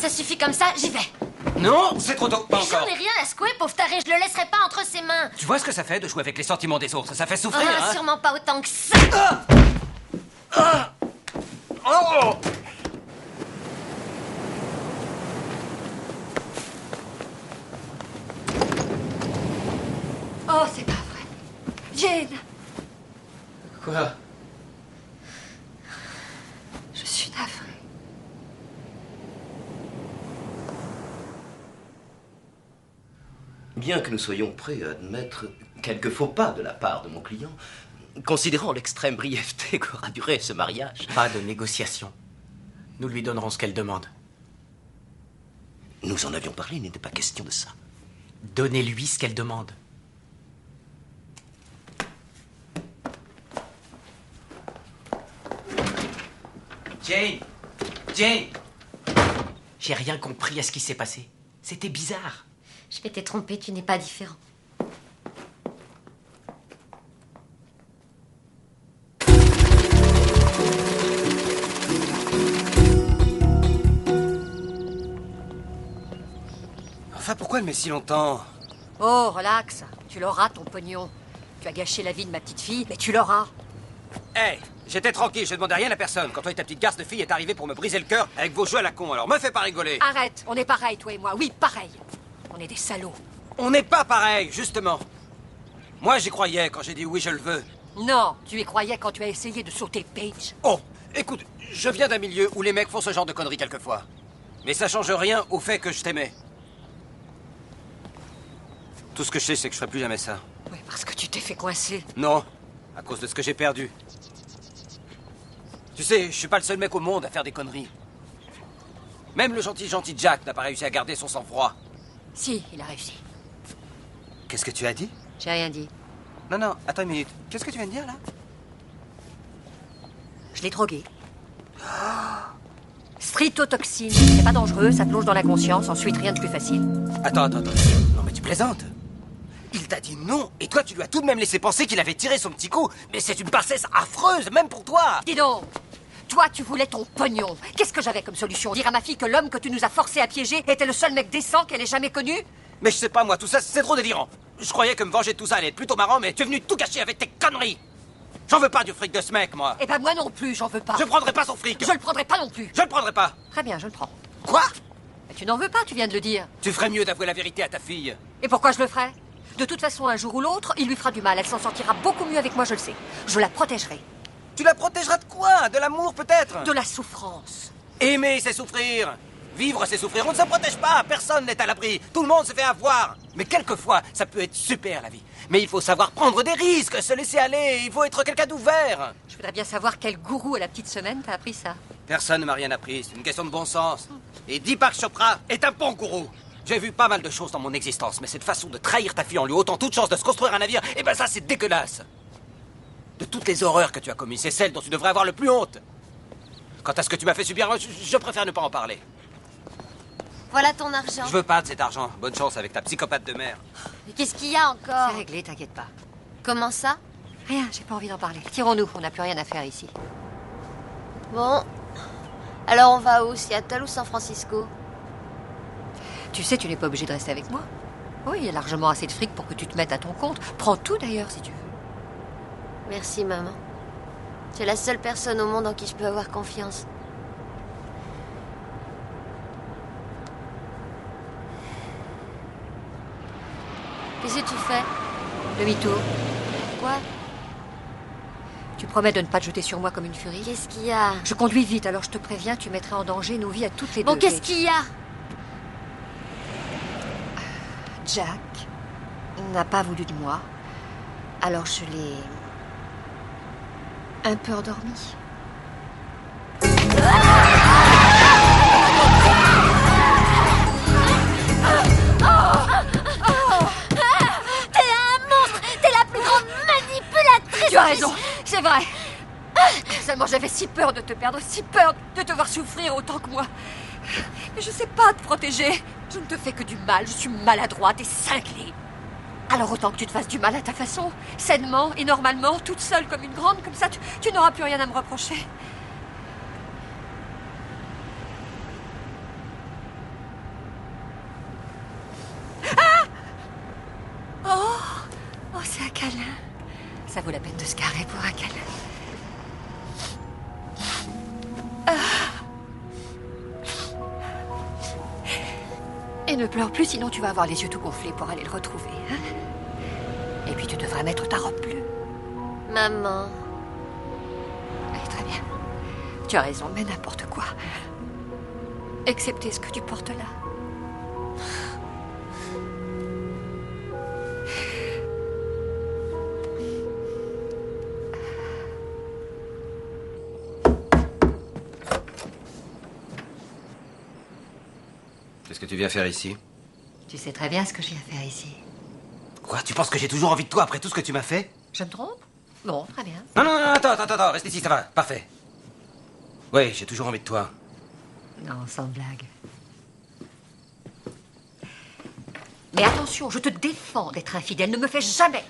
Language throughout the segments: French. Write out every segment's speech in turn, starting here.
ça suffit comme ça, j'y vais. Non, c'est trop tôt, pas encore. J'en ai rien à secouer, pauvre taré, je le laisserai pas entre ses mains. Tu vois ce que ça fait de jouer avec les sentiments des autres? Ça fait souffrir, Ah, hein? sûrement pas autant que ça. Oh! Oh, c'est pas vrai. Jane! Quoi? Je suis navrée. Bien que nous soyons prêts à admettre quelques faux pas de la part de mon client, considérant l'extrême brièveté qu'aura duré ce mariage... Pas de négociation. Nous lui donnerons ce qu'elle demande. Nous en avions parlé, il n'était pas question de ça. Donnez-lui ce qu'elle demande. Jane! Jane! J'ai rien compris à ce qui s'est passé. C'était bizarre. Je vais t'être trompé, tu n'es pas différent. Enfin, pourquoi elle met si longtemps? Oh, relax. Tu l'auras, ton pognon. Tu as gâché la vie de ma petite fille, mais tu l'auras. Hey, j'étais tranquille, je demandais rien à personne. Quand toi et ta petite garce de fille est arrivée pour me briser le cœur avec vos jeux à la con, alors me fais pas rigoler. Arrête, on est pareil, toi et moi. Oui, pareil. On est des salauds. On n'est pas pareil, justement. Moi, j'y croyais quand j'ai dit oui, je le veux. Non, tu y croyais quand tu as essayé de sauter Paige. Oh, écoute, je viens d'un milieu où les mecs font ce genre de conneries quelquefois. Mais ça change rien au fait que je t'aimais. Tout ce que je sais, c'est que je ferai plus jamais ça. Oui, parce que tu t'es fait coincer. Non, à cause de ce que j'ai perdu. Tu sais, je suis pas le seul mec au monde à faire des conneries. Même le gentil Jack n'a pas réussi à garder son sang-froid. Si, il a réussi. Qu'est-ce que tu as dit? J'ai rien dit. Non, attends une minute. Qu'est-ce que tu viens de dire, là? Je l'ai drogué. Streptotoxine. C'est pas dangereux, ça plonge dans la conscience, ensuite rien de plus facile. Attends. Non, mais tu plaisantes. Il t'a dit non, et toi, tu lui as tout de même laissé penser qu'il avait tiré son petit coup. Mais c'est une bassesse affreuse, même pour toi. Dis donc, toi, tu voulais ton pognon. Qu'est-ce que j'avais comme solution? Dire à ma fille que l'homme que tu nous as forcé à piéger était le seul mec décent qu'elle ait jamais connu? Mais je sais pas, moi, tout ça, c'est trop délirant. Je croyais que me venger de tout ça allait être plutôt marrant, mais tu es venu tout gâcher avec tes conneries. J'en veux pas du fric de ce mec, moi. Eh ben moi non plus, j'en veux pas. Je prendrai pas son fric. Je le prendrai pas non plus. Je le prendrai pas. Très bien, je le prends. Quoi? Mais tu n'en veux pas, tu viens de le dire. Tu ferais mieux d'avouer la vérité à ta fille. Et pourquoi je le ferais? De toute façon, un jour ou l'autre, il lui fera du mal. Elle s'en sortira beaucoup mieux avec moi, je le sais. Je la protégerai. Tu la protégeras de quoi? De l'amour, peut-être? De la souffrance. Aimer, c'est souffrir. Vivre, c'est souffrir. On ne se protège pas. Personne n'est à l'abri. Tout le monde se fait avoir. Mais quelquefois, ça peut être super, la vie. Mais il faut savoir prendre des risques, se laisser aller. Il faut être quelqu'un d'ouvert. Je voudrais bien savoir quel gourou à la petite semaine t'a appris ça. Personne ne m'a rien appris. C'est une question de bon sens. Et Deepak Chopra est un bon gourou. J'ai vu pas mal de choses dans mon existence, mais cette façon de trahir ta fille en lui ôtant toute chance de se construire un navire, eh ben ça, c'est dégueulasse. De toutes les horreurs que tu as commises, c'est celle dont tu devrais avoir le plus honte. Quant à ce que tu m'as fait subir, je préfère ne pas en parler. Voilà ton argent. Je veux pas de cet argent. Bonne chance avec ta psychopathe de mère. Mais qu'est-ce qu'il y a encore? C'est réglé, t'inquiète pas. Comment ça? Rien, j'ai pas envie d'en parler. Tirons-nous, on n'a plus rien à faire ici. Bon. Alors on va où? Seattle ou San Francisco? Tu sais, tu n'es pas obligé de rester avec moi. Oui, il y a largement assez de fric pour que tu te mettes à ton compte. Prends tout d'ailleurs, si tu veux. Merci, maman. Tu es la seule personne au monde en qui je peux avoir confiance. Qu'est-ce que tu fais? Demi-tour. Quoi? Tu promets de ne pas te jeter sur moi comme une furie? Qu'est-ce qu'il y a? Je conduis vite, alors je te préviens, tu mettrais en danger nos vies à toutes les deux. Bon, qu'est-ce qu'il y a? Jack n'a pas voulu de moi, alors je l'ai un peu endormi. Tu as raison, c'est vrai. Seulement j'avais si peur de te perdre, si peur de te voir souffrir autant que moi. Mais je sais pas te protéger. Je ne te fais que du mal, je suis maladroite et cinglée. Alors autant que tu te fasses du mal à ta façon, sainement et normalement, toute seule comme une grande, comme ça tu n'auras plus rien à me reprocher. de se carrer pour Raquel. Et ne pleure plus, sinon tu vas avoir les yeux tout gonflés pour aller le retrouver. Hein? Et puis tu devras mettre ta robe bleue. Maman. Allez, très bien. Tu as raison, mais n'importe quoi. Excepté ce que tu portes là. Qu'est-ce que tu viens faire ici? Tu sais très bien ce que je viens faire ici. Quoi? Tu penses que j'ai toujours envie de toi après tout ce que tu m'as fait? Je me trompe? Bon, très bien. Non, non, non, attends, reste ici, ça va, parfait. Oui, j'ai toujours envie de toi. Non, sans blague. Mais attention, je te défends d'être infidèle. Ne me fais jamais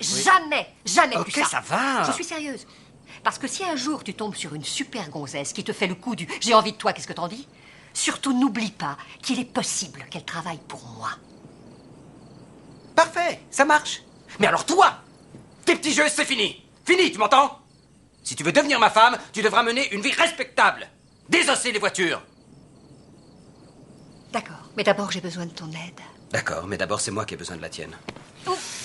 Ok, plus ça. ça va. Je suis sérieuse. Parce que si un jour tu tombes sur une super gonzesse qui te fait le coup du « j'ai envie de toi, qu'est-ce que t'en dis ?» Surtout n'oublie pas qu'il est possible qu'elle travaille pour moi. Parfait, ça marche. Mais alors toi, tes petits jeux, c'est fini. Fini, tu m'entends? Si tu veux devenir ma femme, tu devras mener une vie respectable. Désosser les voitures. D'accord, mais d'abord j'ai besoin de ton aide. D'accord, mais d'abord c'est moi qui ai besoin de la tienne. Ouf.